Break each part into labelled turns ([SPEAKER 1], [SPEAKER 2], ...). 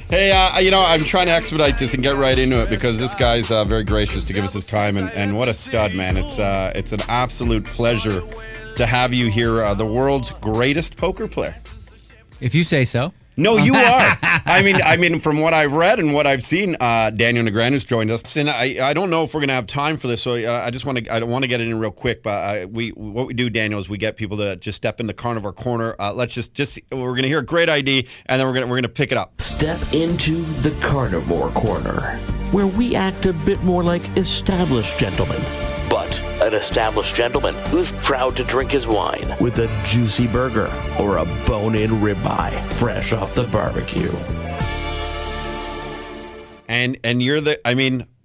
[SPEAKER 1] Hey, I'm trying to expedite this and get right into it because this guy's very gracious to give us his time, and what a stud, man. It's an absolute pleasure to have you here, the world's greatest poker player.
[SPEAKER 2] If you say so.
[SPEAKER 1] No, you are. I mean, from what I've read and what I've seen, Daniel Negreanu's joined us, and I don't know if we're going to have time for this, so I don't want to get it in real quick. But what we do, Daniel, is we get people to just step in the carnivore corner. Let's just we're going to hear a great ID, and then we're going to pick it up.
[SPEAKER 3] Step into the carnivore corner, where we act a bit more like established gentlemen. But an established gentleman who's proud to drink his wine with a juicy burger or a bone-in ribeye fresh off the barbecue.
[SPEAKER 1] And you're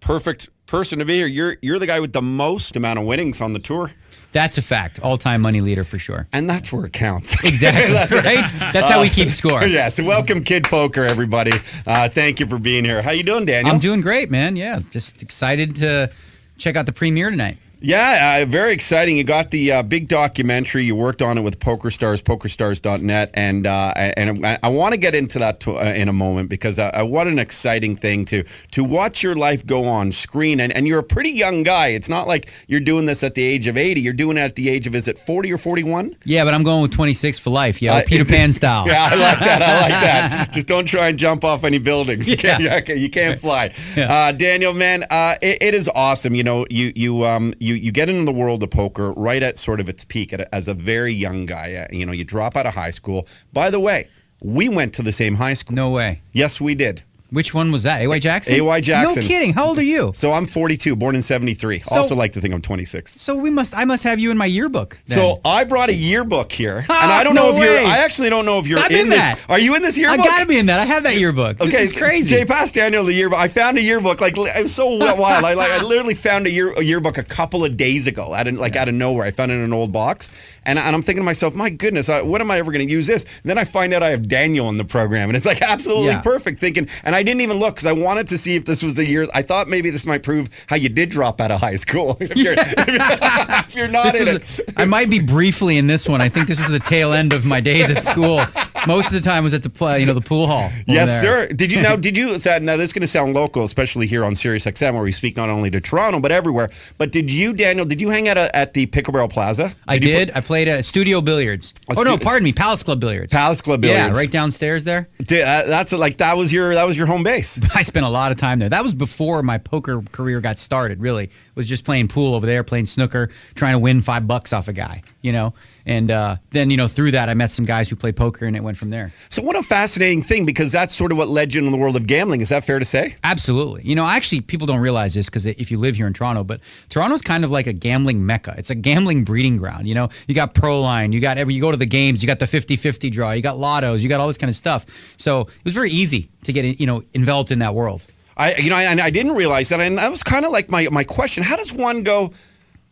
[SPEAKER 1] perfect person to be here. You're the guy with the most amount of winnings on the tour.
[SPEAKER 2] That's a fact. All-time money leader for sure.
[SPEAKER 1] And that's where it counts.
[SPEAKER 2] Exactly. Right? That's how we keep score.
[SPEAKER 1] Yeah, so welcome Kid Poker, everybody. Thank you for being here. How you doing, Daniel?
[SPEAKER 2] I'm doing great, man. Yeah, just excited to check out the premiere tonight.
[SPEAKER 1] Yeah, very exciting. You got the big documentary. You worked on it with PokerStars, PokerStars.net, and I want to get into that in a moment because what an exciting thing to watch your life go on screen. And you're a pretty young guy. It's not like you're doing this at the age of 80. You're doing it at the age of, is it 40 or 41?
[SPEAKER 2] Yeah, but I'm going with 26 for life, Peter Pan style.
[SPEAKER 1] Yeah, I like that. Just don't try and jump off any buildings. You can't fly.
[SPEAKER 2] Yeah.
[SPEAKER 1] Daniel, man, it is awesome. You know, you get into the world of poker right at sort of its peak as a very young guy. You drop out of high school. By the way, we went to the same high school.
[SPEAKER 2] No way.
[SPEAKER 1] Yes, we did.
[SPEAKER 2] Which one was that? A.Y. Jackson?
[SPEAKER 1] A.Y. Jackson.
[SPEAKER 2] No kidding. How old are you?
[SPEAKER 1] So I'm 42, born in 73. Also like to think I'm 26.
[SPEAKER 2] So I must have you in my yearbook then.
[SPEAKER 1] So I brought a yearbook here. And I don't know if you're, I actually don't know if you're in this. Are you in this yearbook?
[SPEAKER 2] I gotta be in that. I have that yearbook.
[SPEAKER 1] Okay,
[SPEAKER 2] this is crazy.
[SPEAKER 1] Jay, pass Daniel the yearbook. I found a yearbook. Like, it was so wild. I literally found a yearbook a couple of days ago out of nowhere. I found it in an old box. And I'm thinking to myself, my goodness, when am I ever going to use this? And then I find out I have Daniel in the program. And it's like absolutely perfect thinking. And I didn't even look because I wanted to see if this was the years. I thought maybe this might prove how you did drop out of high school. if you're not in it.
[SPEAKER 2] I might be briefly in this one. I think this was the tail end of my days at school. Most of the time was at the pool hall.
[SPEAKER 1] Yes, sir. Did you now this is going to sound local, especially here on Sirius XM, where we speak not only to Toronto, but everywhere. But Daniel, did you hang out at the Pickle Barrel Plaza?
[SPEAKER 2] I did. I played a Studio Billiards. Pardon me, Palace Club Billiards.
[SPEAKER 1] Palace Club Billiards.
[SPEAKER 2] Yeah, right downstairs there.
[SPEAKER 1] That was your home base.
[SPEAKER 2] I spent a lot of time there. That was before my poker career got started, really. It was just playing pool over there, playing snooker, trying to win $5 off a guy, And then, through that, I met some guys who played poker, and it went from there.
[SPEAKER 1] So what a fascinating thing, because that's sort of what led you into the world of gambling. Is that fair to say?
[SPEAKER 2] Absolutely. Actually, people don't realize this because if you live here in Toronto, but Toronto's kind of like a gambling mecca. It's a gambling breeding ground. You got Proline, you go to the games, you got the 50-50 draw, you got lottos, you got all this kind of stuff. So it was very easy to get, enveloped in that world.
[SPEAKER 1] I didn't realize that, and that was kind of like my question. How does one go,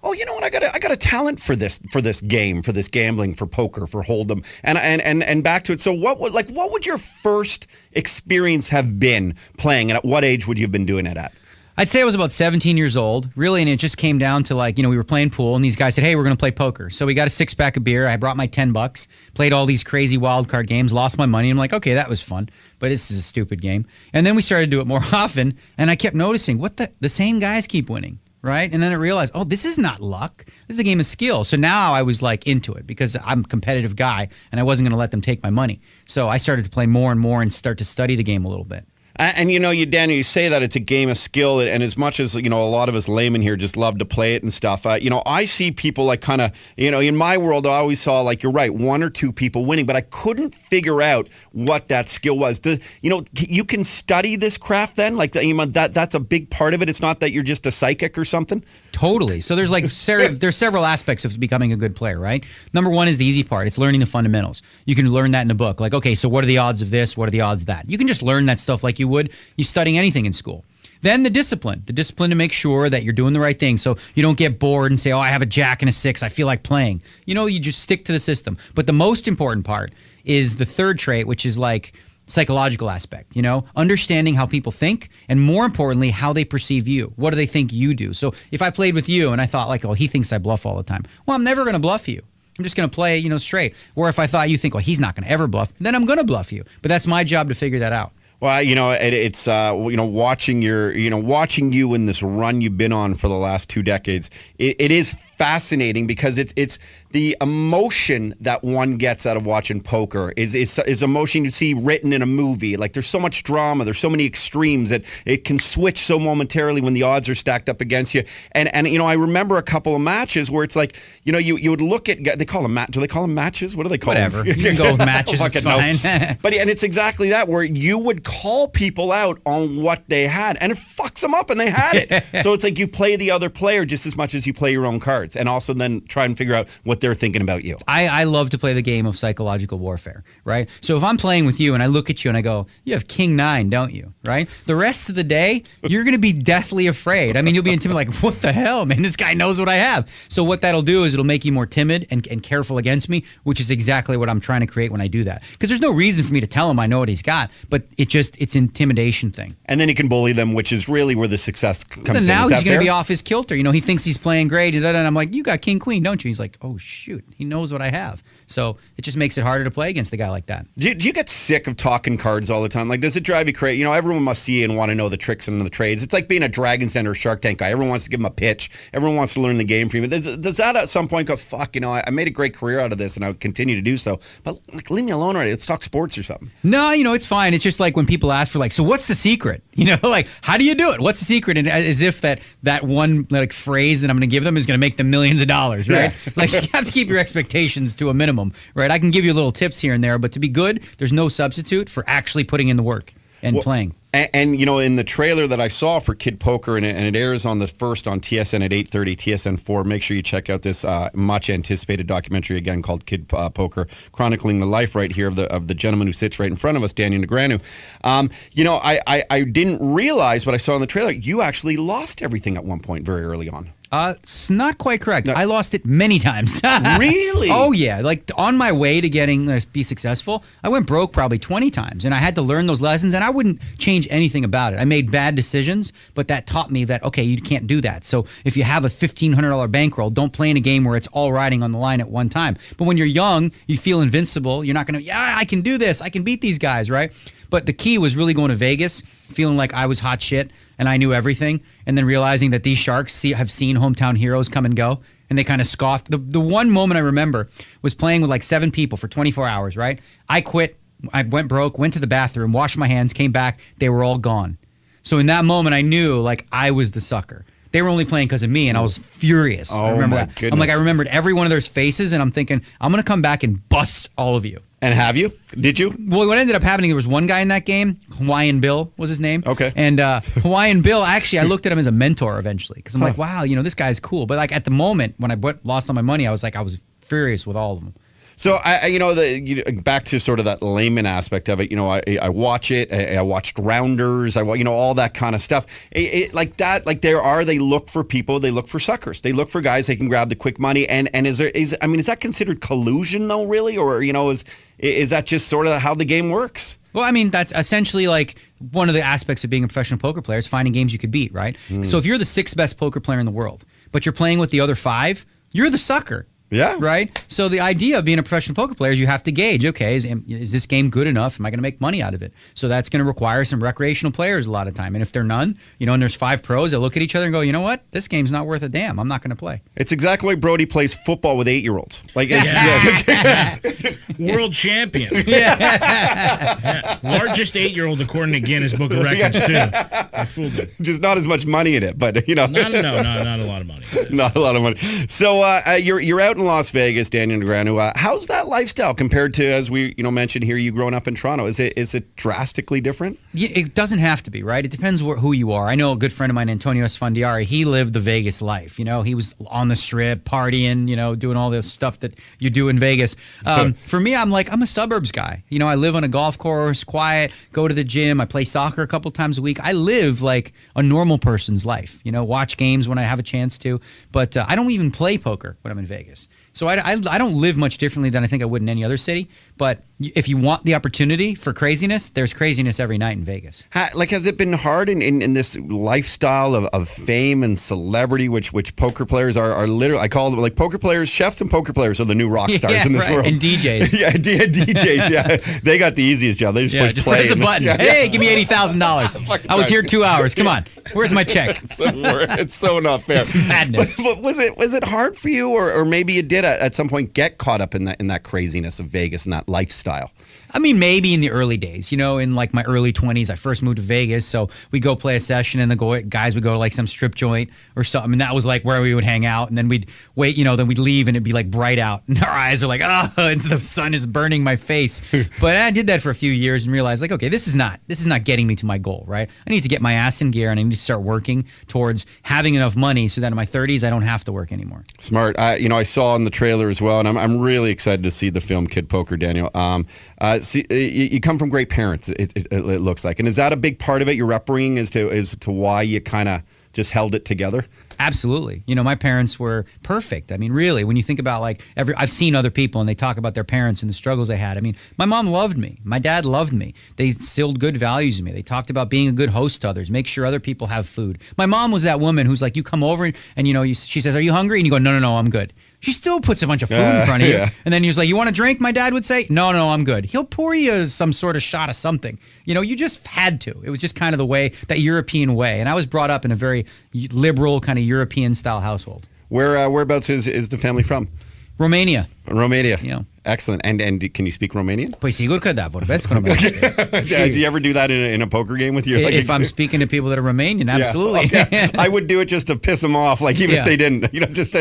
[SPEAKER 1] oh, you know what? I got a talent for this game, for this gambling, for poker, for hold'em, and back to it. So what would your first experience have been playing, and at what age would you have been doing it at?
[SPEAKER 2] I'd say I was about 17 years old, really, and it just came down to we were playing pool, and these guys said, hey, we're going to play poker. So we got a 6-pack of beer. I brought my $10, played all these crazy wild card games, lost my money. I'm like, okay, that was fun, but this is a stupid game. And then we started to do it more often, and I kept noticing, the same guys keep winning, right? And then I realized, oh, this is not luck. This is a game of skill. So now I was into it because I'm a competitive guy, and I wasn't going to let them take my money. So I started to play more and more and start to study the game a little bit.
[SPEAKER 1] And Daniel, you say that it's a game of skill, and as much as a lot of us laymen here just love to play it and stuff. I see people in my world, I always saw you're right, one or two people winning, but I couldn't figure out what that skill was. You can study this craft then, that's a big part of it. It's not that you're just a psychic or something.
[SPEAKER 2] Totally. So there's there's several aspects of becoming a good player, right? Number one is the easy part. It's learning the fundamentals. You can learn that in a book. Okay, so what are the odds of this? What are the odds of that? You can just learn that stuff like you studying anything in school. Then the discipline to make sure that you're doing the right thing, so you don't get bored and say, oh, I have a jack and a 6, I feel like playing. You just stick to the system. But the most important part is the third trait, which is psychological aspect, understanding how people think, and more importantly, how they perceive you. What do they think you do? So if I played with you and I thought oh, he thinks I bluff all the time. Well, I'm never going to bluff you. I'm just going to play, straight. Or if I thought you think, well, he's not going to ever bluff, then I'm going to bluff you. But that's my job to figure that out.
[SPEAKER 1] Well, it's watching watching you in this run you've been on for the last 2 decades. It is fascinating because it's the emotion that one gets out of watching poker is emotion you see written in a movie. Like there's so much drama, there's so many extremes that it can switch so momentarily when the odds are stacked up against you. And I remember a couple of matches where it's like, you would look at, they call them do they call them matches? What do they call
[SPEAKER 2] Whatever.
[SPEAKER 1] them?
[SPEAKER 2] You can go with matches. It's fine.
[SPEAKER 1] And it's exactly that, where you would call people out on what they had, and it fucks them up, and they had it. So it's like you play the other player just as much as you play your own cards, and also then try and figure out what they're thinking about you.
[SPEAKER 2] I love to play the game of psychological warfare, right? So if I'm playing with you and I look at you and I go, you have King 9, don't you? Right? The rest of the day, you're going to be deathly afraid. I mean, you'll be intimidated, like, what the hell, man? This guy knows what I have. So what that'll do is it'll make you more timid and careful against me, which is exactly what I'm trying to create when I do that. Because there's no reason for me to tell him I know what he's got, but it's intimidation thing.
[SPEAKER 1] And then you can bully them, which is really where the success comes in.
[SPEAKER 2] Now
[SPEAKER 1] Is
[SPEAKER 2] he's
[SPEAKER 1] that
[SPEAKER 2] going to
[SPEAKER 1] fair?
[SPEAKER 2] be off his kilter. He thinks he's playing great, and I'm like, you got King Queen, don't you? He's like, oh shoot, he knows what I have. So it just makes it harder to play against a guy like that.
[SPEAKER 1] Do you get sick of talking cards all the time? Like, does it drive you crazy? Everyone must see and want to know the tricks and the trades. It's like being a Dragon's Den or Shark Tank guy. Everyone wants to give him a pitch. Everyone wants to learn the game from you. Does that at some point go, fuck, I made a great career out of this and I would continue to do so, but like, leave me alone already. Let's talk sports or something.
[SPEAKER 2] No, it's fine. It's just like when people ask for like, so what's the secret? Like, how do you do it? What's the secret? And as if that one like phrase that I'm going to give them is going to make them millions of dollars, right?
[SPEAKER 1] Yeah.
[SPEAKER 2] Like you have to keep your expectations to a minimum, right? I can give you little tips here and there, but to be good, there's no substitute for actually putting in the work and playing.
[SPEAKER 1] And in the trailer that I saw for Kid Poker, and it airs on the 1st on TSN at 8:30, TSN4. Make sure you check out this much anticipated documentary again called Kid Poker, chronicling the life right here of the gentleman who sits right in front of us, Daniel Negreanu. I didn't realize what I saw in the trailer. You actually lost everything at one point very early on.
[SPEAKER 2] It's not quite correct. I lost it many times.
[SPEAKER 1] Really?
[SPEAKER 2] Oh, yeah. Like on my way to getting be successful, I went broke probably 20 times. And I had to learn those lessons, and I wouldn't change anything about it. I made bad decisions, but that taught me that, okay, you can't do that. So if you have a $1,500 bankroll, don't play in a game where it's all riding on the line at one time. But when you're young, you feel invincible. You're not going to, I can do this. I can beat these guys, right? But the key was really going to Vegas, feeling like I was hot shit and I knew everything, and then realizing that these sharks have seen hometown heroes come and go, and they kind of scoffed. The one moment I remember was playing with like 7 people for 24 hours, right? I quit. I went broke, went to the bathroom, washed my hands, came back. They were all gone. So in that moment, I knew like I was the sucker. They were only playing because of me, and I was furious. I remember that.
[SPEAKER 1] Goodness.
[SPEAKER 2] I'm like, I remembered every one of their faces, and I'm thinking, I'm going to come back and bust all of you.
[SPEAKER 1] And have you? Did you?
[SPEAKER 2] Well, what ended up happening, there was one guy in that game, Hawaiian Bill was his name.
[SPEAKER 1] Okay.
[SPEAKER 2] And Hawaiian Bill, actually, I looked at him as a mentor eventually, because I'm like, wow, this guy's cool. But like at the moment when I lost all my money, I was furious with all of them.
[SPEAKER 1] So back to sort of that layman aspect of it. I watch it. I watched Rounders. All that kind of stuff. Like that. Like they look for people. They look for suckers. They look for guys they can grab the quick money. And is that considered collusion though? Really, or is that just sort of how the game works?
[SPEAKER 2] Well, I mean, that's essentially like one of the aspects of being a professional poker player is finding games you could beat, right? So if you're the 6th best poker player in the world, but you're playing with the other 5, you're the sucker.
[SPEAKER 1] Yeah.
[SPEAKER 2] Right? So the idea of being a professional poker player is you have to gauge, okay, is this game good enough? Am I going to make money out of it? So that's going to require some recreational players a lot of time. And if they're none, and there's 5 pros, they'll look at each other and go, you know what? This game's not worth a damn. I'm not going to play.
[SPEAKER 1] It's exactly like Brody plays football with 8-year-olds. Like,
[SPEAKER 4] World champion. Yeah. Largest 8-year-old according to Guinness Book of Records, too. I fooled him.
[SPEAKER 1] Just not as much money in it, but,
[SPEAKER 4] Not a lot of money.
[SPEAKER 1] Not a lot of money. So you're out in Las Vegas, Daniel Negreanu. How's that lifestyle compared to, as we mentioned here, you growing up in Toronto? Is it drastically different?
[SPEAKER 2] Yeah, it doesn't have to be, right? It depends who you are. I know a good friend of mine, Antonio Esfandiari, he lived the Vegas life. He was on the strip, partying, doing all this stuff that you do in Vegas. For me, I'm a suburbs guy. I live on a golf course, quiet, go to the gym. I play soccer a couple times a week. I live like a normal person's life, watch games when I have a chance to. But I don't even play poker when I'm in Vegas. So I don't live much differently than I think I would in any other city. But if you want the opportunity for craziness, there's craziness every night in Vegas.
[SPEAKER 1] Has it been hard in this lifestyle of fame and celebrity, which poker players are literally, I call them like poker players, chefs and poker players are the new rock stars in this world.
[SPEAKER 2] And DJs.
[SPEAKER 1] Yeah, DJs, yeah. They got the easiest job. They just push play.
[SPEAKER 2] Press a button. Hey, give me $80,000. I was here 2 hours. Come on. Where's my check?
[SPEAKER 1] It's so not fair.
[SPEAKER 2] It's madness.
[SPEAKER 1] But was it hard for you, or maybe you did at some point get caught up in that craziness of Vegas and that lifestyle?
[SPEAKER 2] I mean, maybe in the early days, in like my early 20s, I first moved to Vegas. So we'd go play a session and the guys would go to like some strip joint or something. And that was like where we would hang out. And then we'd wait, then we'd leave and it'd be like bright out. And our eyes are like, and the sun is burning my face. But I did that for a few years and realized like, okay, this is not getting me to my goal, right? I need to get my ass in gear and I need to start working towards having enough money so that in my 30s, I don't have to work anymore.
[SPEAKER 1] Smart. I saw in the trailer as well, and I'm really excited to see the film Kid Poker, Daniel. You come from great parents, it looks like. And is that a big part of it, your upbringing, as to why you kind of just held it together?
[SPEAKER 2] Absolutely. My parents were perfect. I mean, really, when you think about like I've seen other people and they talk about their parents and the struggles they had. I mean, my mom loved me. My dad loved me. They instilled good values in me. They talked about being a good host to others, make sure other people have food. My mom was that woman who's like, you come over and she says, are you hungry? And you go, no, I'm good. She still puts a bunch of food in front of you.
[SPEAKER 1] Yeah.
[SPEAKER 2] And then he was like, you want a drink? My dad would say, no, I'm good. He'll pour you some sort of shot of something. You just had to. It was just kind of the way, that European way. And I was brought up in a very liberal kind of European style household.
[SPEAKER 1] Whereabouts is the family from?
[SPEAKER 2] Romania.
[SPEAKER 1] Romania. Excellent. And can you speak Romanian?
[SPEAKER 2] Păi sigur că da, vorbesc românește.
[SPEAKER 1] Do you ever do that in a poker game with you?
[SPEAKER 2] If I'm speaking to people that are Romanian, absolutely.
[SPEAKER 1] Yeah. I would do it just to piss them off, like even if they didn't, just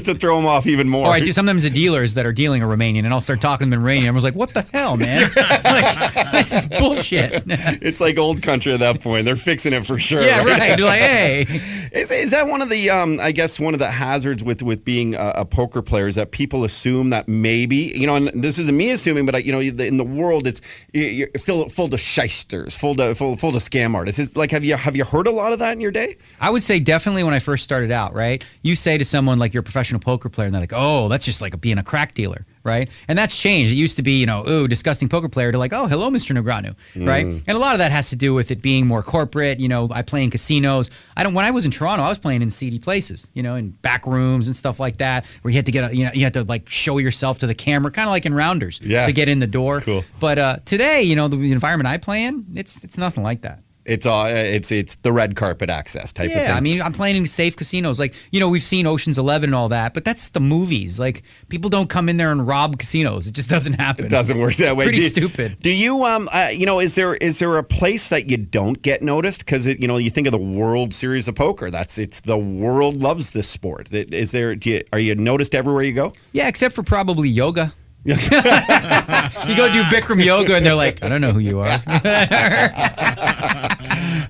[SPEAKER 1] to throw them off even more.
[SPEAKER 2] Or I do sometimes the dealers that are dealing a Romanian, and I'll start talking to them in Romanian. Everyone's like, "What the hell, man? Like, this is bullshit."
[SPEAKER 1] It's like old country at that point. They're fixing it for sure.
[SPEAKER 2] Yeah, right. They're like, "Hey."
[SPEAKER 1] Is that one of the I guess one of the hazards with being a poker player is that people assume that maybe and this isn't me assuming, but in the world you're full of shysters, full of scam artists. It's like have you heard a lot of that in your day?
[SPEAKER 2] I would say definitely when I first started out, right? You say to someone like you're a professional poker player, and they're like, "Oh, that's just like being a crack dealer." Right? And that's changed. It used to be, ooh, disgusting poker player, to like, oh, hello, Mr. Negreanu, right? And a lot of that has to do with it being more corporate. I play in casinos. When I was in Toronto, I was playing in seedy places, in back rooms and stuff like that, where you had to get, you had to like show yourself to the camera, kind of like in Rounders, to get in the door.
[SPEAKER 1] Cool.
[SPEAKER 2] But today, the environment I play in, it's nothing like that.
[SPEAKER 1] It's the red carpet access type of thing.
[SPEAKER 2] Yeah, I mean, I'm playing in safe casinos. Like, we've seen Ocean's 11 and all that, but that's the movies. Like, people don't come in there and rob casinos. It just doesn't happen.
[SPEAKER 1] It doesn't work that way.
[SPEAKER 2] Pretty stupid.
[SPEAKER 1] Do you is there a place that you don't get noticed? Because you think of the World Series of Poker. It's the world loves this sport. Are you noticed everywhere you go?
[SPEAKER 2] Yeah, except for probably yoga. You go do Bikram yoga and they're like, I don't know who you are.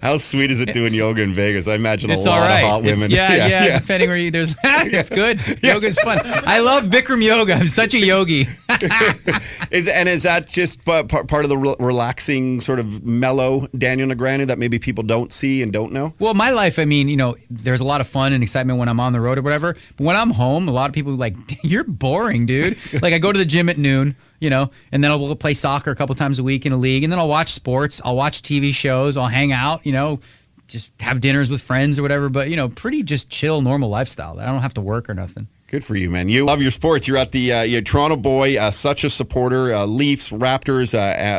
[SPEAKER 1] How sweet is it doing yoga in Vegas? I imagine
[SPEAKER 2] it's
[SPEAKER 1] a lot of hot
[SPEAKER 2] It's,
[SPEAKER 1] women.
[SPEAKER 2] yeah. Depending where there's, it's good. Yoga's fun. I love Bikram yoga. I'm such a yogi.
[SPEAKER 1] Is that just part of the relaxing sort of mellow Daniel Negreanu that maybe people don't see and don't know?
[SPEAKER 2] Well, my life, I mean, there's a lot of fun and excitement when I'm on the road or whatever. But when I'm home, a lot of people are like, you're boring, dude. Like I go to the gym at noon, and then I'll play soccer a couple times a week in a league, and then I'll watch sports, I'll watch TV shows, I'll hang out, just have dinners with friends or whatever. But, pretty just chill, normal lifestyle. I don't have to work or nothing.
[SPEAKER 1] Good for you, man. You love your sports. You're at the you're a Toronto boy, such a supporter. Leafs, Raptors,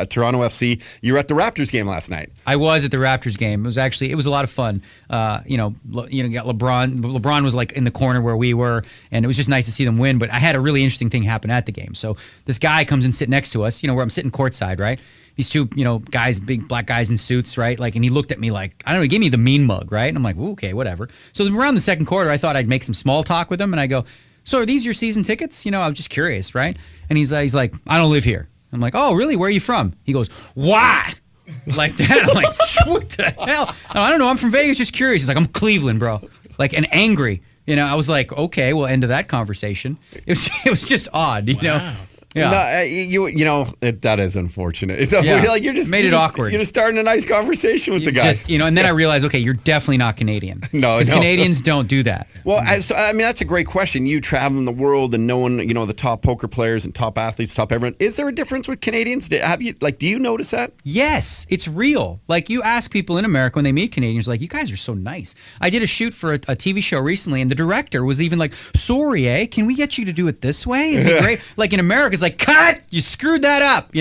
[SPEAKER 1] Toronto FC. You were at the Raptors game last night.
[SPEAKER 2] I was at the Raptors game. It was a lot of fun. Got LeBron. LeBron was like in the corner where we were, and it was just nice to see them win. But I had a really interesting thing happen at the game. So this guy comes and sit next to us. Where I'm sitting courtside, right? These two, guys, big black guys in suits, right? Like, and he looked at me like, I don't know, he gave me the mean mug, right? And I'm like, okay, whatever. So around the second quarter, I thought I'd make some small talk with him, and I go, so are these your season tickets? I was just curious, right? And he's like, I don't live here. I'm like, oh, really? Where are you from? He goes, why? Like that. I'm like, what the hell? I don't know. I'm from Vegas, just curious. He's like, I'm Cleveland, bro. Like, and angry. I was like, okay, well, end of that conversation. It was just odd,
[SPEAKER 4] Wow.
[SPEAKER 2] Yeah.
[SPEAKER 1] No, that is unfortunate. It's
[SPEAKER 2] Yeah.
[SPEAKER 1] like
[SPEAKER 2] Made it awkward.
[SPEAKER 1] You're just starting a nice conversation with the guy.
[SPEAKER 2] And then I realized, okay, you're definitely not Canadian.
[SPEAKER 1] No,
[SPEAKER 2] because Canadians don't do that.
[SPEAKER 1] Well, that's a great question. You traveling the world and knowing, the top poker players and top athletes, top everyone. Is there a difference with Canadians? Do you notice that?
[SPEAKER 2] Yes, it's real. Like, you ask people in America when they meet Canadians, like, you guys are so nice. I did a shoot for a TV show recently, and the director was even like, sorry, can we get you to do it this way? It'd be great. Like, in America, it's like, cut! You screwed that up,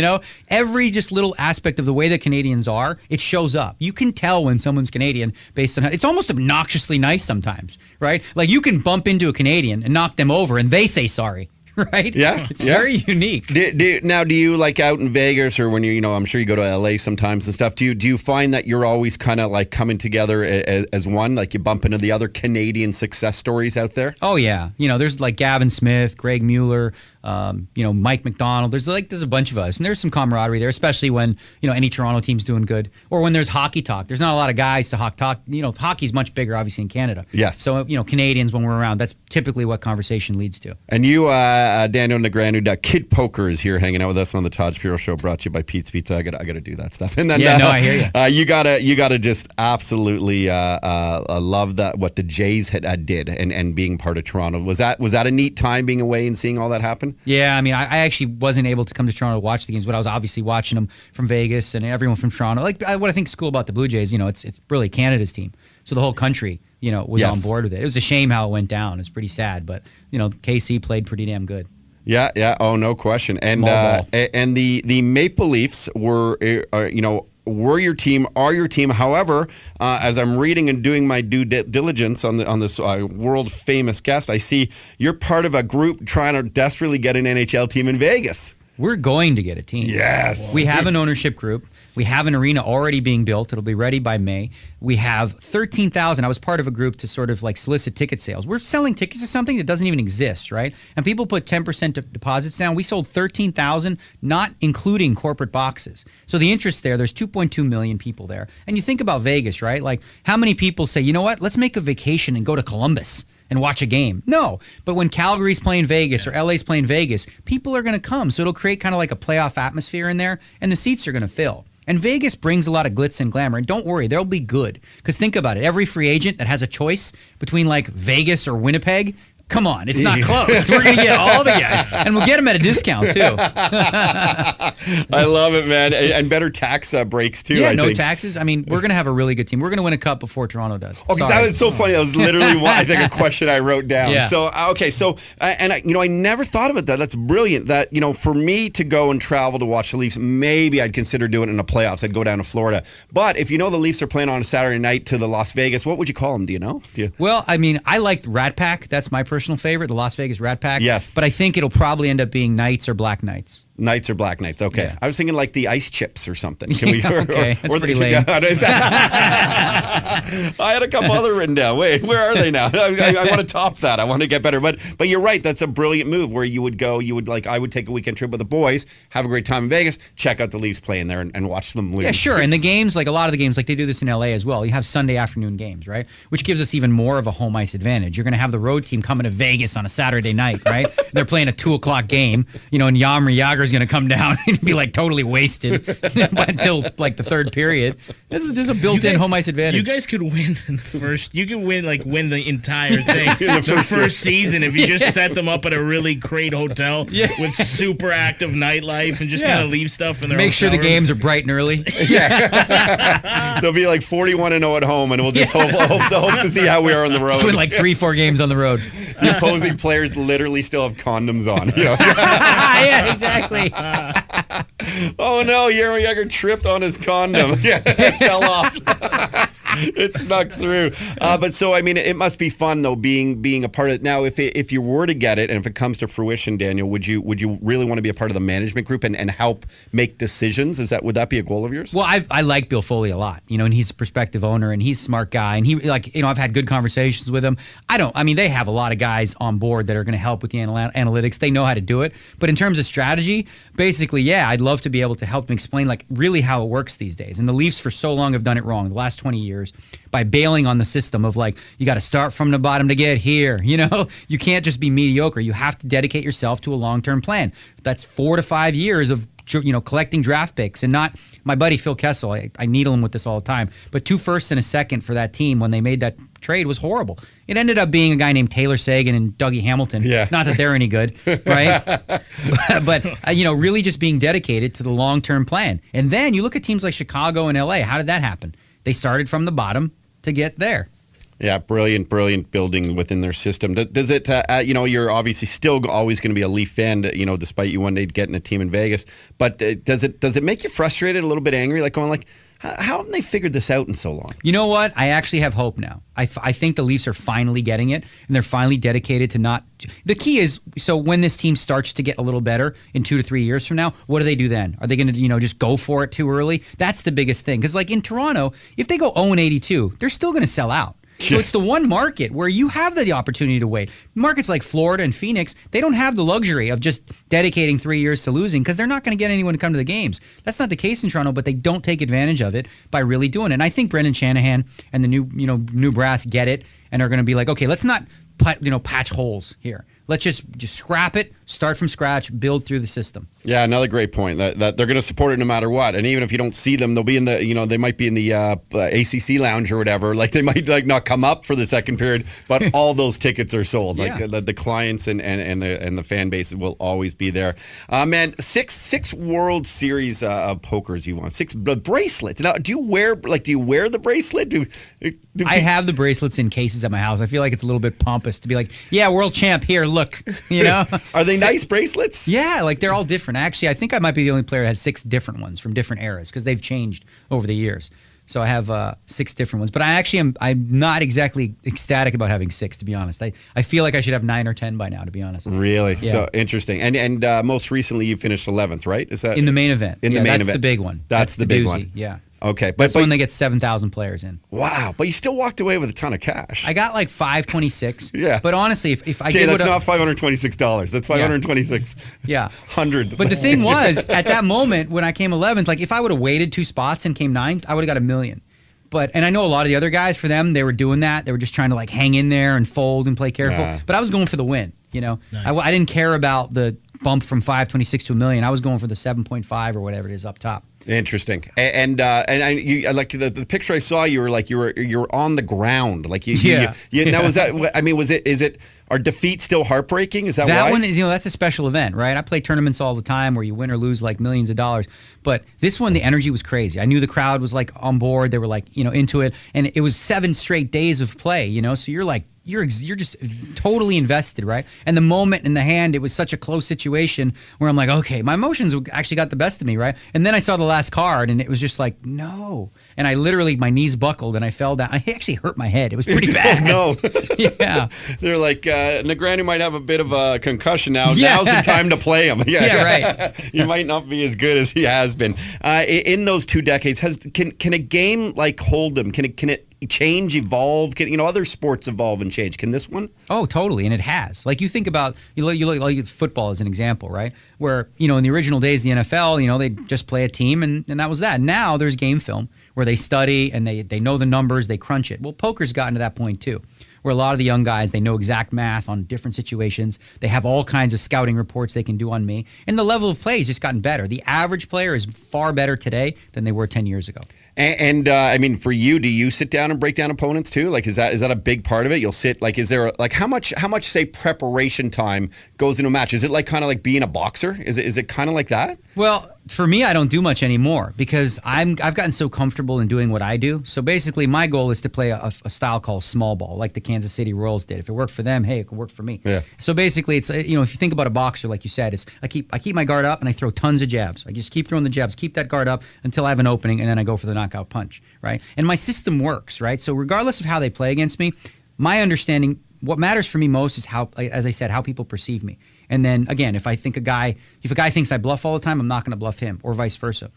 [SPEAKER 2] Every just little aspect of the way that Canadians are, it shows up. You can tell when someone's Canadian based on how, it's almost obnoxiously nice sometimes, right? Like, you can bump into a Canadian and knock them over, and they say sorry. Right?
[SPEAKER 1] Yeah.
[SPEAKER 2] It's very unique.
[SPEAKER 1] Do you like out in Vegas or when I'm sure you go to LA sometimes and stuff, do you find that you're always kind of like coming together as one, like you bump into the other Canadian success stories out there?
[SPEAKER 2] Oh yeah. There's like Gavin Smith, Greg Mueller, Mike McDonald. There's a bunch of us, and there's some camaraderie there, especially when, any Toronto team's doing good, or when there's hockey talk. There's not a lot of guys to talk. Hockey's much bigger, obviously, in Canada.
[SPEAKER 1] Yes.
[SPEAKER 2] So, Canadians, when we're around, that's typically what conversation leads to.
[SPEAKER 1] And you, Daniel Negreanu, Kid Poker is here hanging out with us on the Todd Shapiro Show, brought to you by Pete's Pizza. I gotta do that stuff. And then,
[SPEAKER 2] I hear you.
[SPEAKER 1] You gotta just absolutely love that what the Jays had did and being part of Toronto. Was that a neat time being away and seeing all that happen?
[SPEAKER 2] Yeah, I mean, I actually wasn't able to come to Toronto to watch the games, but I was obviously watching them from Vegas and everyone from Toronto. Like, what I think is cool about the Blue Jays, it's really Canada's team. So the whole country, was on board with it. It was a shame how it went down. It's pretty sad, but, KC played pretty damn good.
[SPEAKER 1] Yeah. Oh, no question. And and the Maple Leafs were, were your team, are your team. However, as I'm reading and doing my due diligence on this world famous guest, I see you're part of a group trying to desperately get an NHL team in Vegas.
[SPEAKER 2] We're going to get a team.
[SPEAKER 1] Yes.
[SPEAKER 2] We have an ownership group. We have an arena already being built. It'll be ready by May. We have 13,000. I was part of a group to sort of like solicit ticket sales. We're selling tickets to something that doesn't even exist, right? And people put 10% deposits down. We sold 13,000, not including corporate boxes. So the interest there's 2.2 million people there. And you think about Vegas, right? Like, how many people say, you know what, let's make a vacation and go to Columbus and watch a game? No. But when Calgary's playing Vegas or LA's playing Vegas, people are going to come. So it'll create kind of like a playoff atmosphere in there, and the seats are going to fill. And Vegas brings a lot of glitz and glamour. And don't worry, they'll be good. Because think about it. Every free agent that has a choice between like Vegas or Winnipeg, come on, it's not close. We're going to get all the guys. And we'll get them at a discount, too.
[SPEAKER 1] I love it, man. And better tax breaks, too.
[SPEAKER 2] Yeah,
[SPEAKER 1] I
[SPEAKER 2] no
[SPEAKER 1] think.
[SPEAKER 2] taxes. I mean, we're going to have a really good team. We're going to win a cup before Toronto does.
[SPEAKER 1] Okay,
[SPEAKER 2] Sorry.
[SPEAKER 1] that was so funny. That was literally a question I wrote down.
[SPEAKER 2] Yeah.
[SPEAKER 1] So, I never thought of it. That's brilliant. That, for me to go and travel to watch the Leafs, maybe I'd consider doing it in the playoffs. I'd go down to Florida. But if the Leafs are playing on a Saturday night to the Las Vegas, what would you call them? Do you know?
[SPEAKER 2] Well, I mean, I like Rat Pack. That's my personal favorite, the Las Vegas Rat Pack.
[SPEAKER 1] Yes.
[SPEAKER 2] But I think it'll probably end up being Knights or Black Knights.
[SPEAKER 1] Knights or Black Knights. Okay.
[SPEAKER 2] Yeah.
[SPEAKER 1] I was thinking like the Ice Chips or something.
[SPEAKER 2] Okay, that's pretty lame.
[SPEAKER 1] I had a couple other written down. Wait, where are they now? I want to top that. I want to get better. But you're right. That's a brilliant move where you would go, I would take a weekend trip with the boys, have a great time in Vegas, check out the Leafs playing there and watch them lose.
[SPEAKER 2] Yeah, sure. And the games, like a lot of the games, like they do this in LA as well. You have Sunday afternoon games, right? Which gives us even more of a home ice advantage. You're going to have the road team coming to Vegas on a Saturday night, right? They're playing a 2:00 game, and Jaromir Jagr's going to come down and be like totally wasted until like the third period. There's a built-in home ice advantage.
[SPEAKER 4] You guys could win in the first. You could win the entire thing the first season if you just set them up at a really great hotel with super active nightlife and just kind of leave stuff in their
[SPEAKER 2] Make sure the
[SPEAKER 4] hotel room.
[SPEAKER 2] games are bright and early.
[SPEAKER 1] Yeah. They'll be like 41-0 at home, and we'll just hope to see how we are on the road.
[SPEAKER 2] Just win like 3-4 games on the road.
[SPEAKER 1] The opposing players literally still have condoms on.
[SPEAKER 2] Yeah, exactly.
[SPEAKER 1] Oh no, Jaromir Jagr tripped on his condom. Yeah, it fell off. It snuck through. But so, I mean, it must be fun though, being a part of it. Now, if you were to get it, and if it comes to fruition, Daniel, would you really want to be a part of the management group and help make decisions? Would that be a goal of yours?
[SPEAKER 2] Well, I like Bill Foley a lot, and he's a prospective owner, and he's a smart guy, and I've had good conversations with him. They have a lot of guys on board that are going to help with the analytics. They know how to do it. But in terms of strategy, basically, I'd love to be able to help them explain like really how it works these days. And the Leafs for so long have done it wrong. The last 20 years. years by bailing on the system of like, you got to start from the bottom to get here. You can't just be mediocre. You have to dedicate yourself to a long-term plan. That's 4 to 5 years of collecting draft picks, and not my buddy Phil Kessel. I needle him with this all the time. But 2 firsts and a second for that team when they made that trade was horrible. It ended up being a guy named Taylor Sagan and Dougie Hamilton.
[SPEAKER 1] Yeah.
[SPEAKER 2] Not that they're any good, right? but really just being dedicated to the long-term plan. And then you look at teams like Chicago and LA. How did that happen? They started from the bottom to get there.
[SPEAKER 1] Yeah, brilliant building within their system. Does it, you're obviously still always going to be a Leaf fan, despite you one day getting a team in Vegas. But does it make you frustrated, a little bit angry, like going like, how haven't they figured this out in so long? You
[SPEAKER 2] know what? I actually have hope now. I think the Leafs are finally getting it, and they're finally dedicated to not. The key is, so when this team starts to get a little better in 2 to 3 years from now, what do they do then? Are they going to, just go for it too early? That's the biggest thing. Because like in Toronto, if they go 0-82, they're still going to sell out. So it's the one market where you have the opportunity to wait. Markets like Florida and Phoenix, they don't have the luxury of just dedicating 3 years to losing because they're not going to get anyone to come to the games. That's not the case in Toronto, but they don't take advantage of it by really doing it. And I think Brendan Shanahan and the new brass get it and are going to be like, okay, let's not patch holes here. Let's just scrap it, start from scratch, build through the system. Yeah, another great point. That they're going to support it no matter what. And even if you don't see them, they'll be in the, they might be in the ACC lounge or whatever. Like they might not come up for the second period, but all those tickets are sold. Yeah. Like the clients and the fan base will always be there. Man, six World Series of pokers you won. 6 bracelets. Now, do you wear the bracelet? I have the bracelets in cases at my house. I feel like it's a little bit pompous to be like, yeah, world champ here. Look, Are they nice bracelets? Yeah, like they're all different. Actually, I think I might be the only player that has 6 different ones from different eras because they've changed over the years. So I have 6 different ones. But I'm not exactly ecstatic about having 6, to be honest. I feel like I should have 9 or 10 by now, to be honest. Really? Yeah. So interesting. And most recently you finished 11th, right? Is that in the main event? In the main event. That's the big one. That's the big one. Yeah. Okay, but that's when they get 7,000 players in. Wow, but you still walked away with a ton of cash. I got like $526. Yeah, but honestly, if I get that's not $526. That's $526. Yeah, 100. But the thing was, at that moment when I came 11th, like if I would have waited 2 spots and came 9th, I would have got $1 million. And I know a lot of the other guys, for them, they were doing that. They were just trying to like hang in there and fold and play careful. But I was going for the win. Nice. I didn't care about the bump from 526 to $1 million. I was going for the 7.5 or whatever it is up top. Interesting. And I like the picture I saw. You were on the ground. Like now was that? I mean, is it? Are defeats still heartbreaking? Is that why? That one is, that's a special event, right? I play tournaments all the time where you win or lose like millions of dollars. But this one, the energy was crazy. I knew the crowd was like on board. They were like, into it. And it was 7 straight days of play, so you're like, you're just totally invested, right? And the moment in the hand, it was such a close situation where I'm like, okay, my emotions actually got the best of me, right? And then I saw the last card, and it was just like, no. And I literally, my knees buckled, and I fell down. I actually hurt my head. It was pretty bad. Oh, no. Yeah. They're like, Negreanu might have a bit of a concussion now. Yeah. Now's the time to play him. Yeah, right. He might not be as good as he has been. In those 2 decades, can a game like Hold'em, can it change, evolve? Can other sports evolve and change? Can this one? Oh, totally, and it has. Like you think about you look like football as an example, right? Where in the original days, the NFL, they just play a team and that was that. Now there's game film where they study and they know the numbers, they crunch it. Well, poker's gotten to that point too, where a lot of the young guys, they know exact math on different situations. They have all kinds of scouting reports they can do on me, and the level of play has just gotten better. The average player is far better today than they were 10 years ago. And I mean, for you, do you sit down and break down opponents too? Like, is that a big part of it? You'll sit, like, is there how much say preparation time goes into a match? Is it like kind of like being a boxer? Is it kind of like that? Well, for me, I don't do much anymore because I've gotten so comfortable in doing what I do. So basically, my goal is to play a style called small ball, like the Kansas City Royals did. If it worked for them, hey, it could work for me. Yeah. So basically, it's if you think about a boxer, like you said, it's I keep my guard up and I throw tons of jabs. I just keep throwing the jabs, keep that guard up until I have an opening, and then I go for the knockout punch, right? And my system works, right? So regardless of how they play against me, my understanding, what matters for me most is how, as I said, how people perceive me. And then again, if a guy thinks I bluff all the time, I'm not going to bluff him, or vice versa.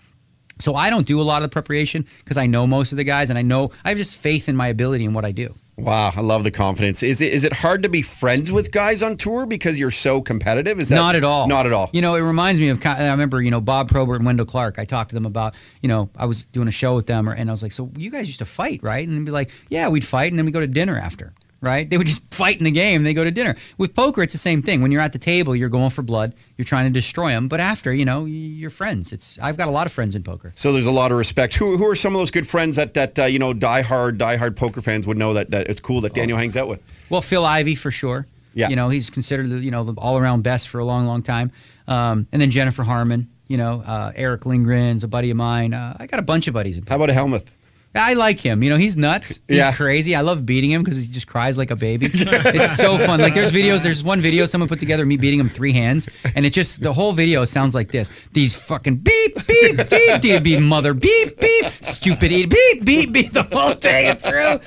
[SPEAKER 2] So I don't do a lot of the preparation because I know most of the guys, and I have just faith in my ability and what I do.
[SPEAKER 1] Wow, I love the confidence. Is it hard to be friends with guys on tour because you're so competitive? Is that
[SPEAKER 2] Not at all.
[SPEAKER 1] Not at all.
[SPEAKER 2] You know, it reminds me of, I remember, Bob Probert and Wendell Clark. I talked to them about, I was doing a show with them, and I was like, so you guys used to fight, right? And they'd be like, yeah, we'd fight, and then we'd go to dinner after. Right? They would just fight in the game. They go to dinner. With poker, it's the same thing. When you're at the table, you're going for blood. You're trying to destroy them. But after, you're friends. I've got a lot of friends in poker.
[SPEAKER 1] So there's a lot of respect. Who are some of those good friends that diehard poker fans would know that it's cool that Daniel hangs out with?
[SPEAKER 2] Well, Phil Ivey for sure.
[SPEAKER 1] Yeah.
[SPEAKER 2] He's considered the all around best for a long, long time. And then Jennifer Harmon. Eric Lindgren's a buddy of mine. I got a bunch of buddies in poker.
[SPEAKER 1] How about a Helmuth?
[SPEAKER 2] I like him. He's nuts. He's crazy. I love beating him because he just cries like a baby. It's so fun. Like there's one video someone put together of me beating him 3 hands, and the whole video sounds like this. These fucking beep, beep, beep, beep, mother, beep, beep, stupid idiot, beep, beep, beep, the whole thing through.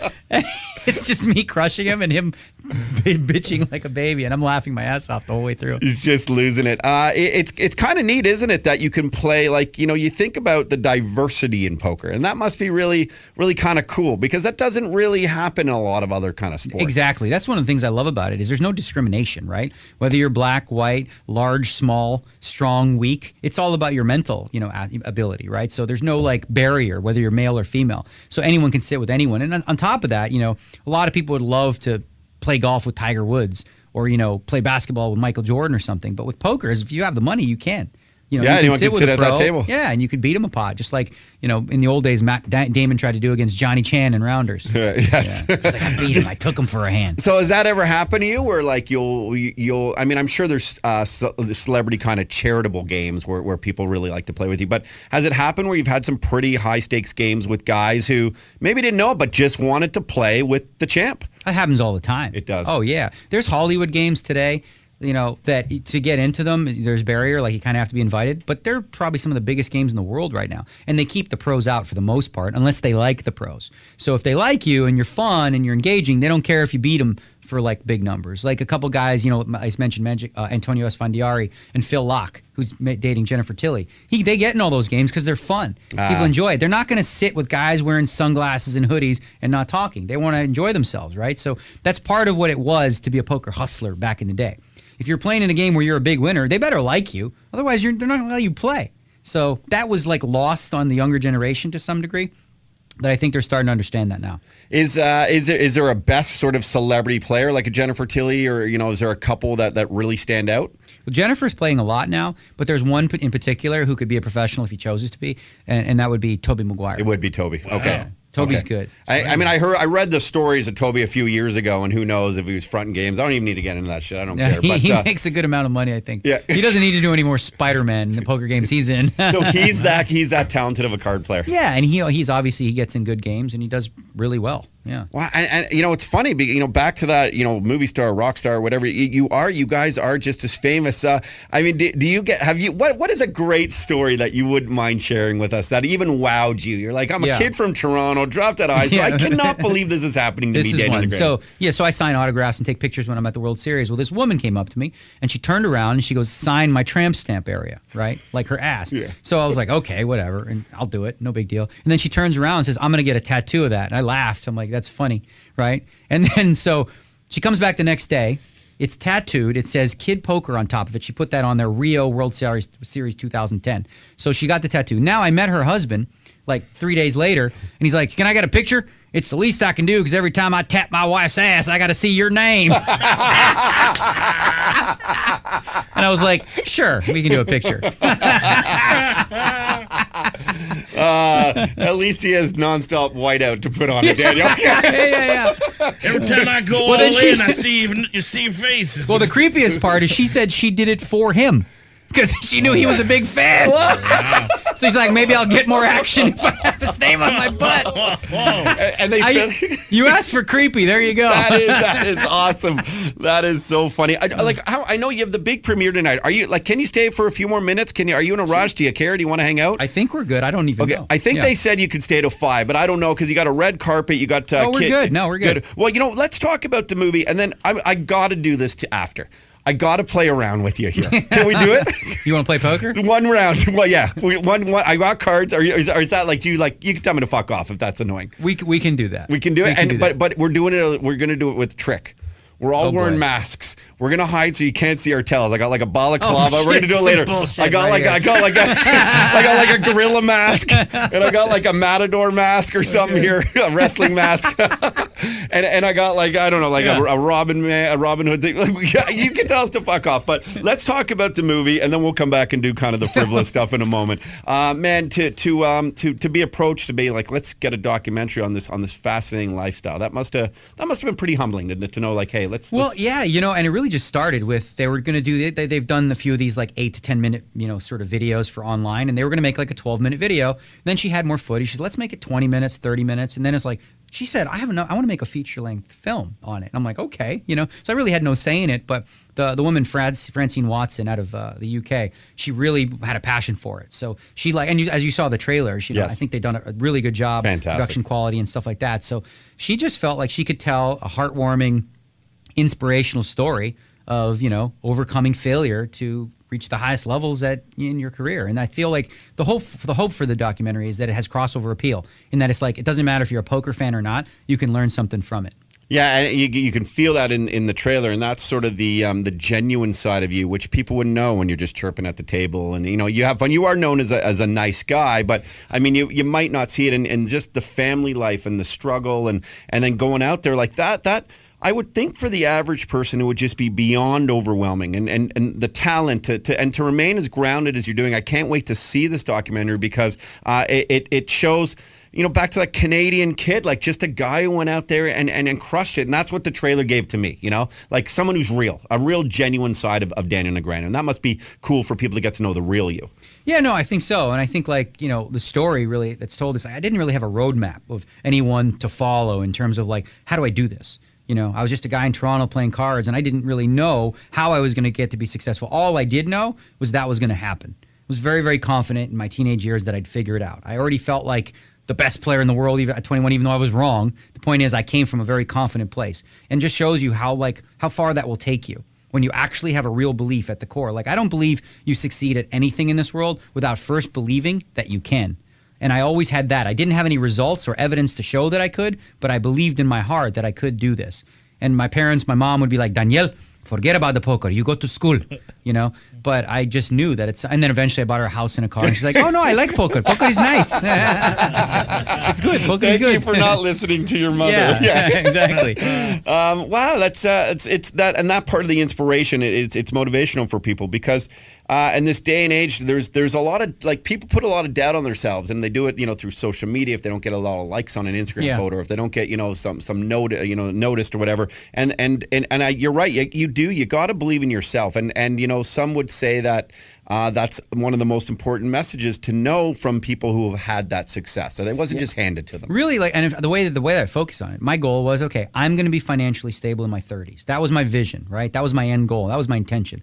[SPEAKER 2] It's just me crushing him and him bitching like a baby, and I'm laughing my ass off the whole way through.
[SPEAKER 1] He's just losing it. It's kind of neat, isn't it, that you can play, you think about the diversity in poker, and that must be really, really kind of cool, because that doesn't really happen in a lot of other kind of sports.
[SPEAKER 2] Exactly. That's one of the things I love about it is there's no discrimination, right? Whether you're black, white, large, small, strong, weak, it's all about your mental, ability, right? So there's no barrier, whether you're male or female. So anyone can sit with anyone. And on top of that, a lot of people would love to play golf with Tiger Woods or, play basketball with Michael Jordan or something. But with poker, if you have the money, you can.
[SPEAKER 1] Anyone can sit at that table.
[SPEAKER 2] Yeah, and you could beat him a pot, just like, in the old days, Matt Damon tried to do against Johnny Chan in Rounders.
[SPEAKER 1] Yes.
[SPEAKER 2] Yeah. It's like, I beat him. I took him for a hand.
[SPEAKER 1] So has that ever happened to you where you'll I'm sure there's celebrity kind of charitable games where people really like to play with you, but has it happened where you've had some pretty high stakes games with guys who maybe didn't know it, but just wanted to play with the champ?
[SPEAKER 2] That happens all the time.
[SPEAKER 1] It does.
[SPEAKER 2] Oh, yeah. There's Hollywood games today, that to get into them, there's barrier, you kind of have to be invited. But they're probably some of the biggest games in the world right now. And they keep the pros out for the most part, unless they like the pros. So if they like you and you're fun and you're engaging, they don't care if you beat them for big numbers. Like a couple guys, I mentioned Antonio Esfandiari and Phil Locke, who's dating Jennifer Tilly. They get in all those games because they're fun. People enjoy it. They're not going to sit with guys wearing sunglasses and hoodies and not talking. They want to enjoy themselves, right? So that's part of what it was to be a poker hustler back in the day. If you're playing in a game where you're a big winner, they better like you. Otherwise, they're not going to let you play. So that was lost on the younger generation to some degree. But I think they're starting to understand that now.
[SPEAKER 1] Is there a best sort of celebrity player like a Jennifer Tilly, or is there a couple that really stand out?
[SPEAKER 2] Well, Jennifer's playing a lot now, but there's one in particular who could be a professional if he chose to be, and that would be Tobey Maguire.
[SPEAKER 1] It would be Toby. Wow. Okay.
[SPEAKER 2] Toby's good.
[SPEAKER 1] I read the stories of Toby a few years ago, and who knows if he was fronting games. I don't even need to get into that shit. I don't care.
[SPEAKER 2] He makes a good amount of money, I think.
[SPEAKER 1] Yeah.
[SPEAKER 2] He doesn't need to do any more Spider-Man in the poker games he's in.
[SPEAKER 1] So he's that talented of a card player.
[SPEAKER 2] Yeah, and he's obviously he gets in good games and he does really well. Yeah.
[SPEAKER 1] Well, and it's funny, back to that, movie star, rock star, whatever you guys are just as famous. Do you what is a great story that you wouldn't mind sharing with us that even wowed you? You're like, I'm a kid from Toronto, dropped at high school. I cannot believe this is happening to me, Daniel Negreanu.
[SPEAKER 2] So I sign autographs and take pictures when I'm at the World Series. Well, this woman came up to me and she turned around and she goes, sign my tramp stamp area, right? Like her ass.
[SPEAKER 1] Yeah.
[SPEAKER 2] So I was like, okay, whatever, and I'll do it, no big deal. And then she turns around and says, I'm going to get a tattoo of that. And I laughed. I'm like, that's funny, right? And then so she comes back the next day. It's tattooed. It says Kid Poker on top of it. She put that on their Rio World Series 2010. So she got the tattoo. Now I met her husband 3 days later, and he's like, can I get a picture? It's the least I can do because every time I tap my wife's ass, I got to see your name. And I was like, sure, we can do a picture.
[SPEAKER 1] At least he has nonstop whiteout to put on it, Daniel.
[SPEAKER 2] Yeah.
[SPEAKER 4] Every time I go all in, I see your face.
[SPEAKER 2] Well, the creepiest part is she said she did it for him because she knew he was a big fan. Wow. So he's like, maybe I'll get more action if I have his name on my butt.
[SPEAKER 1] And
[SPEAKER 2] you asked for creepy. There you go.
[SPEAKER 1] That is awesome. That is so funny. I know you have the big premiere tonight. Are you can you stay for a few more minutes? Are you in a rush? Do you care? Do you want to hang out?
[SPEAKER 2] I think we're good. I don't even know.
[SPEAKER 1] I think they said you could stay till 5, but I don't know because you got a red carpet. You got.
[SPEAKER 2] We're good. No, we're good.
[SPEAKER 1] Well, let's talk about the movie, and then I got to do this after. I got to play around with you here. Can we do it?
[SPEAKER 2] You want to play poker?
[SPEAKER 1] One round. Well, yeah. One. I got cards. Or is that like, do you like? You can tell me to fuck off if that's annoying.
[SPEAKER 2] We can do that.
[SPEAKER 1] We can do it. But we're doing it. We're gonna do it with trick. We're all wearing masks. We're gonna hide so you can't see our tails. I got like a balaclava. We're gonna do it later. I got like a gorilla mask, and I got like a matador mask or something here, a wrestling mask, and I got like I don't know, like a Robin Hood thing. You can tell us to fuck off. But let's talk about the movie, and then we'll come back and do kind of the frivolous stuff in a moment. Man, to be approached to be like, let's get a documentary on this fascinating lifestyle. That must have been pretty humbling to know like, hey.
[SPEAKER 2] Yeah, and it really just started with they were going to do they've done a few of these like 8 to 10 minute sort of videos for online, and they were going to make like a 12-minute video. And then she had more footage. She said, let's make it 20 minutes, 30 minutes, and then it's like she said, I want to make a feature-length film on it. And I'm like, okay, so I really had no say in it, but the woman Francine Watson out of the UK, she really had a passion for it. So she as you saw the trailer, I think they've done a really good job,
[SPEAKER 1] fantastic
[SPEAKER 2] production quality and stuff like that. So she just felt like she could tell a heartwarming, inspirational story of overcoming failure to reach the highest levels in your career. And I feel like the hope for the documentary is that it has crossover appeal, in that it's like it doesn't matter if you're a poker fan or not, you can learn something from it.
[SPEAKER 1] Yeah, and you can feel that in the trailer, and that's sort of the genuine side of you, which people wouldn't know when you're just chirping at the table, and you have fun. You are known as a nice guy, but I mean you might not see it in just the family life and the struggle, and then going out there like that. I would think for the average person, it would just be beyond overwhelming, and the talent to remain as grounded as you're doing. I can't wait to see this documentary because it shows, back to that Canadian kid, like just a guy who went out there and crushed it. And that's what the trailer gave to me, like someone who's real, a real genuine side of Daniel Negreanu. And that must be cool for people to get to know the real you.
[SPEAKER 2] Yeah, no, I think so. And I think the story really that's told us, I didn't really have a roadmap of anyone to follow in terms of like, how do I do this? I was just a guy in Toronto playing cards, and I didn't really know how I was going to get to be successful. All I did know was that was going to happen. I was very, very confident in my teenage years that I'd figure it out. I already felt like the best player in the world even at 21, even though I was wrong. The point is I came from a very confident place, and just shows you how far that will take you when you actually have a real belief at the core. Like, I don't believe you succeed at anything in this world without first believing that you can. And I always had that. I didn't have any results or evidence to show that I could, but I believed in my heart that I could do this. And my mom would be like, Daniel, forget about the poker. You go to school, But I just knew that and then eventually I bought her a house and a car. And she's like, oh, no, I like poker. Poker is nice. It's good. Poker is good.
[SPEAKER 1] Thank you for not listening to your mother.
[SPEAKER 2] Yeah. Exactly.
[SPEAKER 1] Wow, that's it's that, and that part of the inspiration. It's motivational for people because in this day and age, there's a lot of people put a lot of doubt on themselves, and they do it through social media if they don't get a lot of likes on an Instagram photo, or if they don't get some noticed or whatever. And you're right. You got to believe in yourself, and some would say that that's one of the most important messages to know from people who have had that success. So it wasn't just handed to them.
[SPEAKER 2] Really, the way that I focus on it, my goal was, okay, I'm going to be financially stable in my 30s. That was my vision, right? That was my end goal. That was my intention.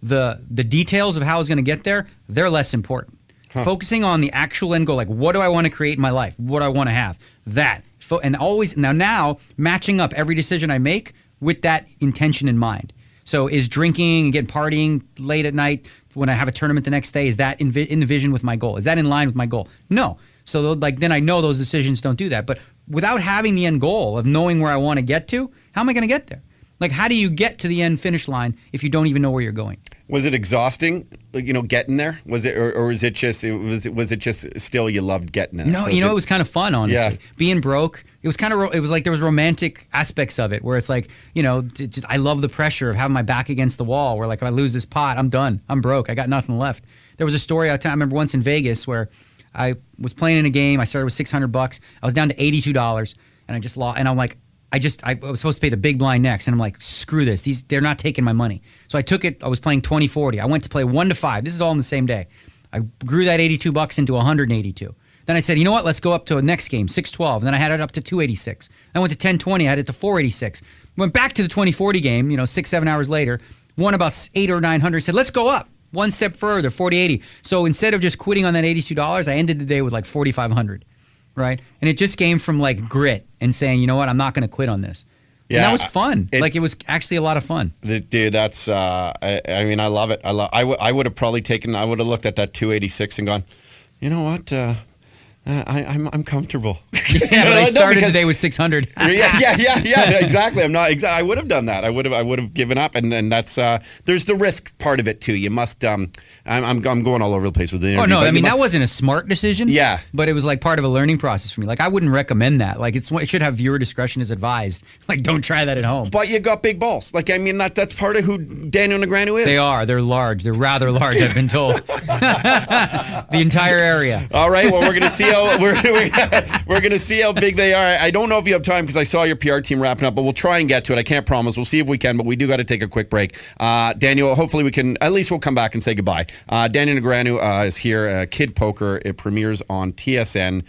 [SPEAKER 2] The details of how I was going to get there, they're less important. Focusing on the actual end goal, like what do I want to create in my life? What do I want to have? That. And always now matching up every decision I make with that intention in mind. So is drinking and getting partying late at night when I have a tournament the next day, is that in the vision with my goal? Is that in line with my goal? No. So then I know those decisions don't do that. But without having the end goal of knowing where I want to get to, how am I going to get there? Like, how do you get to the end finish line if you don't even know where you're going?
[SPEAKER 1] Was it exhausting, getting there? Was it, or was it just still you loved getting there?
[SPEAKER 2] No,
[SPEAKER 1] So
[SPEAKER 2] it was kind of fun, honestly.
[SPEAKER 1] Yeah.
[SPEAKER 2] Being broke, it was like there was romantic aspects of it where it's like, I love the pressure of having my back against the wall where like if I lose this pot, I'm done. I'm broke. I got nothing left. There was a story I remember once in Vegas where I was playing in a game. I started with $600. I was down to $82 and I just lost. And I'm like, I was supposed to pay the big blind next, and I'm like, screw this. They're not taking my money. So I took it. I was playing 20-40. I went to play 1-5. This is all in the same day. I grew that $82 into 182. Then I said, you know what? Let's go up to the next game, 6-12. And then I had it up to 286. I went to 10-20. I had it to 486. Went back to the 20-40 game, 6-7 hours later, won about $800 or $900. Said, let's go up one step further, 40-80. So instead of just quitting on that $82, I ended the day with like $4,500. Right? And it just came from like grit and saying, you know what, I'm not going to quit on this.
[SPEAKER 1] Yeah,
[SPEAKER 2] And that was fun. It was actually a lot of fun.
[SPEAKER 1] Dude, that's. I mean, I love it. I would have probably taken. I would have looked at that 286 and gone, you know what? I'm comfortable.
[SPEAKER 2] Yeah, but I started the day with 600.
[SPEAKER 1] yeah, exactly. I would have done that. I would have given up, and that's. There's the risk part of it too. You must. I'm going all over the place with the interview.
[SPEAKER 2] Oh no, I mean that wasn't a smart decision.
[SPEAKER 1] Yeah,
[SPEAKER 2] but it was like part of a learning process for me. Like I wouldn't recommend that. Like it should have viewer discretion as advised. Like don't try that at home.
[SPEAKER 1] But you got big balls. Like I mean that's part of who Daniel Negreanu is.
[SPEAKER 2] They are. They're large. They're rather large. I've been told. The entire area.
[SPEAKER 1] All right. Well, we're gonna see how we're gonna see how big they are. I don't know if you have time because I saw your PR team wrapping up, but we'll try and get to it. I can't promise. We'll see if we can, but we do got to take a quick break. Daniel, hopefully we can. At least we'll come back and say goodbye. Daniel Negreanu is here. Kid Poker. It premieres on TSN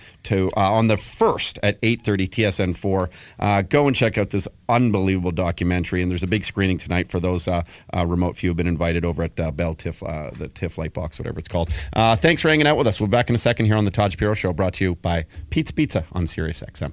[SPEAKER 1] on the 1st at 8:30 TSN 4. Go and check out this unbelievable documentary. And there's a big screening tonight for those remote few who've been invited over at Bell TIFF, the TIFF Lightbox, whatever it's called. Thanks for hanging out with us. We'll be back in a second here on the Todd Shapiro Show, brought to you by Pizza on Sirius XM.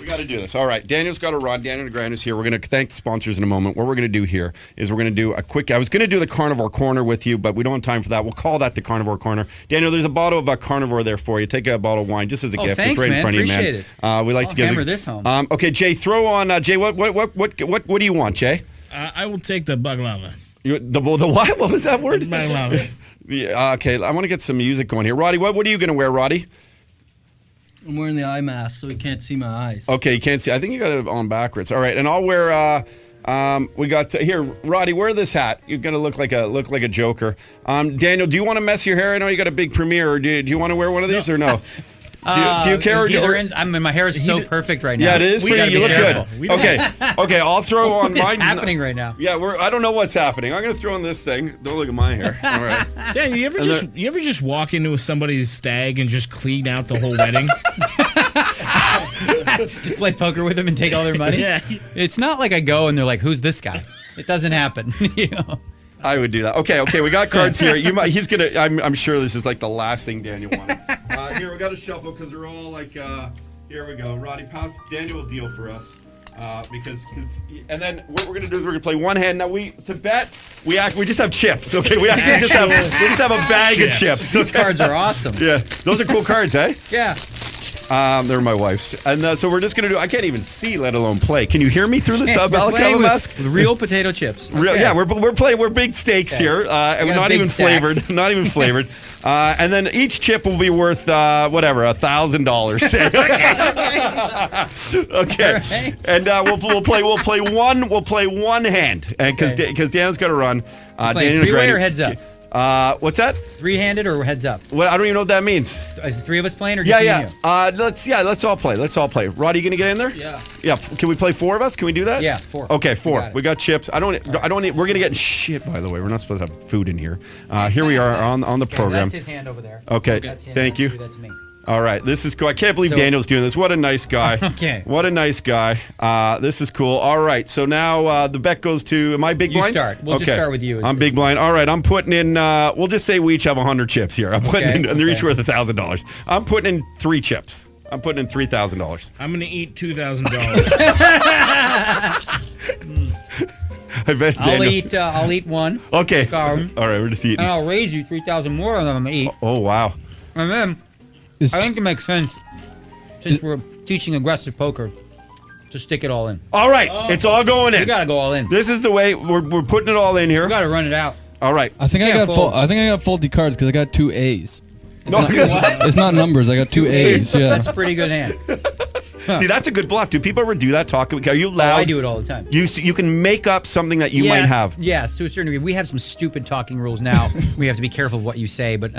[SPEAKER 1] We got to do this. All right. Daniel's got to run. Daniel Negreanu's here. We're going to thank the sponsors in a moment. What we're going to do here is we're going to do a quick... I was going to do the Carnivore Corner with you, but we don't have time for that. We'll call that the Carnivore Corner. Daniel, there's a bottle of Carnivore there for you. Take a bottle of wine just as a gift.
[SPEAKER 2] Thanks,
[SPEAKER 1] it's right in front of you, man.
[SPEAKER 2] Appreciate it.
[SPEAKER 1] We like to give
[SPEAKER 2] hammer this home.
[SPEAKER 1] Okay, Jay, throw on... Jay, what do you want, Jay?
[SPEAKER 4] I will take the baklava.
[SPEAKER 1] The what? What was that word?
[SPEAKER 4] Baklava.
[SPEAKER 1] Yeah, okay, I want to get some music going here. Roddy, what are you going to wear, Roddy?
[SPEAKER 5] I'm wearing the eye mask so he can't see my eyes.
[SPEAKER 1] Okay, you can't see. I think you got it on backwards. All right, and I'll wear. We got here, Roddy. Wear this hat. You're gonna look like a joker. Daniel, do you want to mess your hair? I know you got a big premiere. Or do you want to wear one of these or no? Do you care?
[SPEAKER 2] My hair is so perfect right now.
[SPEAKER 1] Yeah, it is for you. You look good. Okay. I'll throw on.
[SPEAKER 2] What is happening right now?
[SPEAKER 1] Yeah, I don't know what's happening. I'm gonna throw on this thing. Don't look at my hair. All right.
[SPEAKER 4] Dan, you ever just walk into somebody's stag and just clean out the whole wedding?
[SPEAKER 2] Just play poker with them and take all their money?
[SPEAKER 4] Yeah.
[SPEAKER 2] It's not like I go and they're like, "Who's this guy?" It doesn't happen. You know.
[SPEAKER 1] I would do that. Okay, we got cards here. He's gonna. I'm sure this is like the last thing Daniel wanted. Here, we got to shuffle because they're all like. Here we go. Roddy, pass. Daniel will deal for us. Because and then what we're gonna do is we're gonna play one hand. Now we just have chips. Okay, we actually just have a bag of chips.
[SPEAKER 2] These cards are awesome.
[SPEAKER 1] Yeah, those are cool cards, eh?
[SPEAKER 2] Yeah.
[SPEAKER 1] They're my wife's, and so we're just gonna do. I can't even see, let alone play. Can you hear me through the balaclava mask?
[SPEAKER 2] With real potato chips. Okay.
[SPEAKER 1] Yeah, we're playing. We're big stakes here, and we're not even flavored. Not even flavored. And then each chip will be worth whatever, $1,000. Okay,
[SPEAKER 2] right.
[SPEAKER 1] And we'll play one hand, and because Dan's got to run.
[SPEAKER 2] Daniel's three-way or heads up?
[SPEAKER 1] What's that?
[SPEAKER 2] Three-handed or heads up?
[SPEAKER 1] Well, I don't even know what that means.
[SPEAKER 2] Is the three of us playing or just me and you?
[SPEAKER 1] Let's all play. Roddy, you gonna get in there?
[SPEAKER 5] Yeah.
[SPEAKER 1] Yeah. Can we play four of us? Can we do that?
[SPEAKER 2] Yeah, four.
[SPEAKER 1] Okay, four.
[SPEAKER 2] We
[SPEAKER 1] got chips. I don't need. We're gonna get shit. By the way, we're not supposed to have food in here. Here we are on the program.
[SPEAKER 2] That's his hand over there.
[SPEAKER 1] Okay.
[SPEAKER 2] That's him.
[SPEAKER 1] Thank you.
[SPEAKER 2] That's me.
[SPEAKER 1] All right, this is cool. I can't believe Daniel's doing this. What a nice guy.
[SPEAKER 2] Okay.
[SPEAKER 1] What a nice guy. This is cool. All right, so now the bet goes to, am I big blind?
[SPEAKER 2] You start. We'll just start with you.
[SPEAKER 1] I'm big blind. All right, I'm putting in, we'll just say we each have 100 chips here. I'm putting in, and they're each worth $1,000. I'm putting in 3 chips. I'm putting in $3,000.
[SPEAKER 4] I'm going to eat $2,000.
[SPEAKER 1] I bet Daniel.
[SPEAKER 2] I'll eat one.
[SPEAKER 1] Okay. All right, we're just eating.
[SPEAKER 2] And I'll raise you 3,000 more than I'm going to eat.
[SPEAKER 1] Oh, wow.
[SPEAKER 2] And then, I think it makes sense, since we're teaching aggressive poker, to stick it all in.
[SPEAKER 1] All right, it's all going in.
[SPEAKER 2] You got to go all in.
[SPEAKER 1] This is the way we're putting it all in here.
[SPEAKER 2] You got to run it out.
[SPEAKER 1] All right.
[SPEAKER 6] I think I got faulty cards because I got 2 A's.
[SPEAKER 2] What?
[SPEAKER 6] It's not numbers. I got 2 A's. Yeah.
[SPEAKER 2] That's a pretty good hand.
[SPEAKER 1] See, that's a good bluff. Do people ever do that? Are you loud?
[SPEAKER 2] I do it all the time.
[SPEAKER 1] You can make up something that you might have.
[SPEAKER 2] Yes, to a certain degree. We have some stupid talking rules now. We have to be careful of what you say, but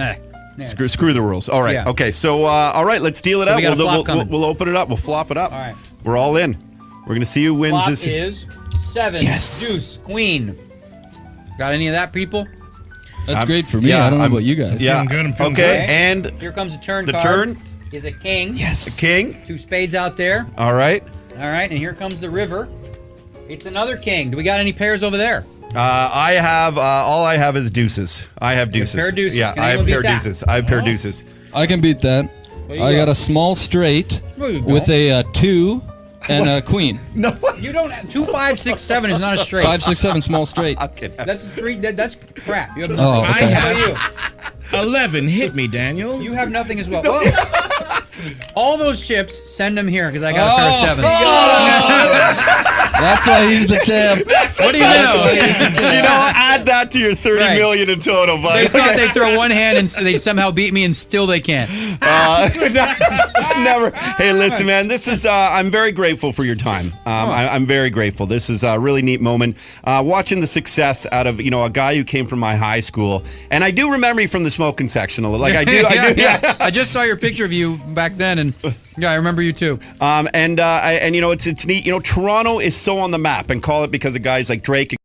[SPEAKER 1] Screw the rules. All right.
[SPEAKER 2] Yeah.
[SPEAKER 1] Okay. So, all right. Let's deal it out. We'll open it up. We'll flop it up.
[SPEAKER 2] All right.
[SPEAKER 1] We're all in. We're gonna see who wins
[SPEAKER 2] flop
[SPEAKER 1] this.
[SPEAKER 2] Is 7.
[SPEAKER 6] Yes.
[SPEAKER 2] Deuce. Queen. Got any of that, people?
[SPEAKER 6] That's great for me. I don't know about you guys.
[SPEAKER 1] Yeah.
[SPEAKER 4] I'm feeling
[SPEAKER 1] okay.
[SPEAKER 4] good.
[SPEAKER 1] And
[SPEAKER 2] here comes a turn
[SPEAKER 1] the
[SPEAKER 2] card.
[SPEAKER 1] turn
[SPEAKER 2] is a king.
[SPEAKER 6] Yes.
[SPEAKER 1] A king.
[SPEAKER 2] 2 spades out there.
[SPEAKER 1] All right.
[SPEAKER 2] All right. And here comes the river. It's another king. Do we got any pairs over there?
[SPEAKER 1] I have all I have is deuces. I have deuces.
[SPEAKER 2] Pair of deuces.
[SPEAKER 1] Yeah,
[SPEAKER 2] Can
[SPEAKER 1] I have
[SPEAKER 2] anyone
[SPEAKER 1] pair
[SPEAKER 2] beat that?
[SPEAKER 1] deuces. I have pair deuces.
[SPEAKER 6] I can beat that.
[SPEAKER 2] There you
[SPEAKER 6] I
[SPEAKER 2] go.
[SPEAKER 6] got a small straight
[SPEAKER 2] There you
[SPEAKER 6] with
[SPEAKER 2] go.
[SPEAKER 6] a 2 and queen.
[SPEAKER 1] No.
[SPEAKER 2] You don't. 2, 5, 6, 7 is not a straight.
[SPEAKER 6] 5, 6, 7, small straight.
[SPEAKER 1] Okay.
[SPEAKER 2] That's 3. That's crap. You have
[SPEAKER 6] Oh,
[SPEAKER 2] nothing.
[SPEAKER 6] okay.
[SPEAKER 2] How about you?
[SPEAKER 4] 11. Hit me, Daniel.
[SPEAKER 2] You have nothing as well. Whoa. All those chips, send them here because I got a pair of 7s.
[SPEAKER 6] That's why he's the champ.
[SPEAKER 2] What do you know?
[SPEAKER 1] You know, add that to your 30
[SPEAKER 2] Right.
[SPEAKER 1] million in total,
[SPEAKER 2] They
[SPEAKER 1] buddy.
[SPEAKER 2] thought they'd throw one hand and they somehow beat me, and still they can't.
[SPEAKER 1] Never. Hey, listen, man. This is. I'm very grateful for your time. I'm very grateful. This is a really neat moment. Watching the success out of a guy who came from my high school, and I do remember you from the smoking section a little. Like I do. I do. Yeah.
[SPEAKER 2] I just saw your picture of you back then, and yeah, I remember you too.
[SPEAKER 1] And it's neat. Toronto is so on the map, and call it because of guys like Drake.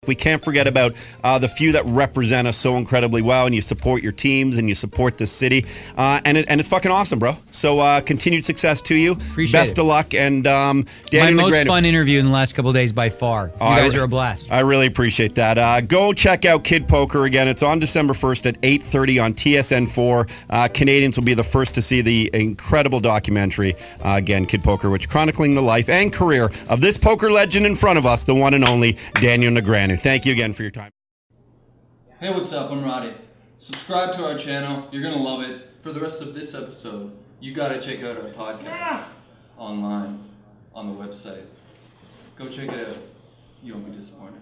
[SPEAKER 1] We can't forget about the few that represent us so incredibly well, and you support your teams and you support the city, and it's fucking awesome, bro. So continued success to you.
[SPEAKER 2] Appreciate
[SPEAKER 1] Best
[SPEAKER 2] it.
[SPEAKER 1] of luck, and Daniel
[SPEAKER 2] My most
[SPEAKER 1] Negreanu.
[SPEAKER 2] fun interview in the last couple of days by far. You guys are a blast.
[SPEAKER 1] I really appreciate that. Go check out Kid Poker again. It's on December 1st at 8:30 on TSN4. Canadians will be the first to see the incredible documentary, again, Kid Poker, which chronicling the life and career of this poker legend in front of us, the one and only Daniel Negreanu. Thank you again for your time.
[SPEAKER 7] Hey, what's up? I'm Roddy. Subscribe to our channel. You're going to love it. For the rest of this episode, you got to check out our podcast online on the website. Go check it out. You won't be disappointed.